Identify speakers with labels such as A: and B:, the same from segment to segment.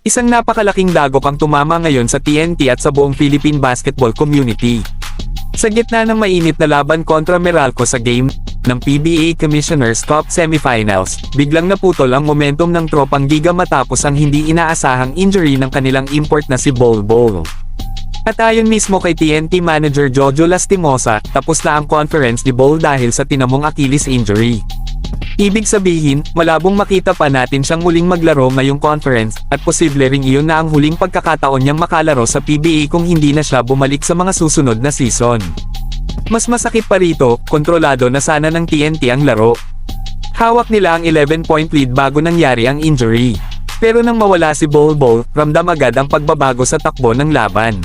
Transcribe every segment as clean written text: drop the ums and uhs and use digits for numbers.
A: Isang napakalaking dagok ang tumama ngayon sa TNT at sa buong Philippine basketball community. Sa gitna ng mainit na laban kontra Meralco sa game ng PBA Commissioner's Cup Semifinals, biglang naputol ang momentum ng tropang Giga matapos ang hindi inaasahang injury ng kanilang import na si Bol Bol. At ayon mismo kay TNT manager Jojo Lastimosa, tapos na ang conference ni Bol dahil sa tinamong Achilles injury. Ibig sabihin, malabong makita pa natin siyang muling maglaro ngayong conference, at posible ring iyon na ang huling pagkakataon niyang makalaro sa PBA kung hindi na siya bumalik sa mga susunod na season. Mas masakit pa rito, kontrolado na sana ng TNT ang laro. Hawak nila ang 11-point lead bago nangyari ang injury. Pero nang mawala si Bol Bol, ramdam agad ang pagbabago sa takbo ng laban.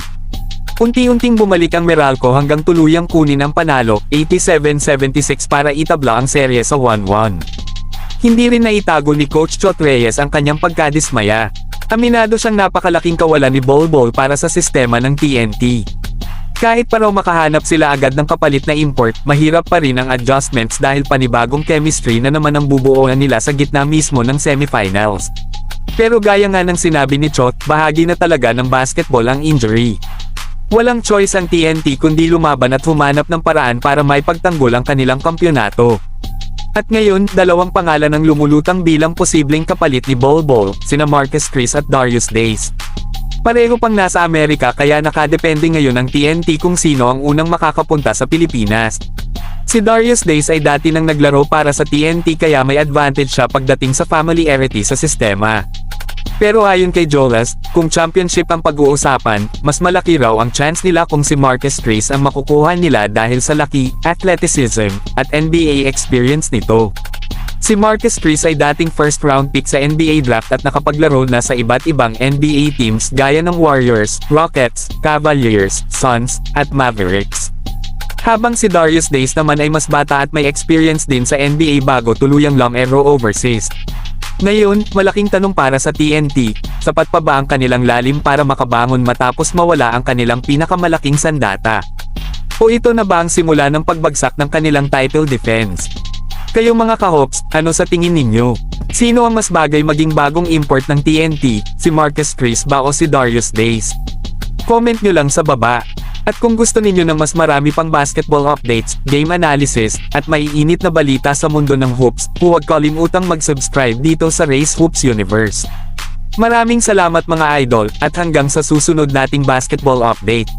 A: Unti-unting bumalik ang Meralco hanggang tuluyang kunin ang panalo, 87-76 para itabla ang serye sa 1-1. Hindi rin naitago ni Coach Chot Reyes ang kanyang pagkadismaya. Aminado siyang napakalaking kawalan ni Bol Bol para sa sistema ng TNT. Kahit pa raw makahanap sila agad ng kapalit na import, mahirap pa rin ang adjustments dahil panibagong chemistry na naman ang bubuuan nila sa gitna mismo ng semifinals. Pero gaya nga ng sinabi ni Chot, bahagi na talaga ng basketball ang injury. Walang choice ang TNT kundi lumaban at humanap ng paraan para maipagtanggol ang kanilang kampyonato. At ngayon, dalawang pangalan ang lumulutang bilang posibleng kapalit ni Bol Bol, sina Marquez Crist at Darius Days. Pareho pang nasa Amerika kaya nakadepende ngayon ang TNT kung sino ang unang makakapunta sa Pilipinas. Si Darius Days ay dati nang naglaro para sa TNT kaya may advantage siya pagdating sa familiarity sa sistema. Pero ayon kay Jolas, kung championship ang pag-uusapan, mas malaki raw ang chance nila kung si Marquez Crist ang makukuha nila dahil sa laki, athleticism, at NBA experience nito. Si Marquez Crist ay dating first round pick sa NBA draft at nakapaglaro na sa iba't ibang NBA teams gaya ng Warriors, Rockets, Cavaliers, Suns, at Mavericks. Habang si Darius Days naman ay mas bata at may experience din sa NBA bago tuluyang lumero overseas. Ngayon, malaking tanong para sa TNT, sapat pa ba ang kanilang lalim para makabangon matapos mawala ang kanilang pinakamalaking sandata? O ito na ba ang simula ng pagbagsak ng kanilang title defense? Kayong mga ka-Hops, ano sa tingin ninyo? Sino ang mas bagay maging bagong import ng TNT, si Marquez Crist ba o si Darius Days? Comment nyo lang sa baba. At kung gusto ninyo ng mas marami pang basketball updates, game analysis, at maiinit na balita sa mundo ng hoops, huwag kalimutang mag-subscribe dito sa Race Hoops Universe. Maraming salamat mga idol, at hanggang sa susunod nating basketball update.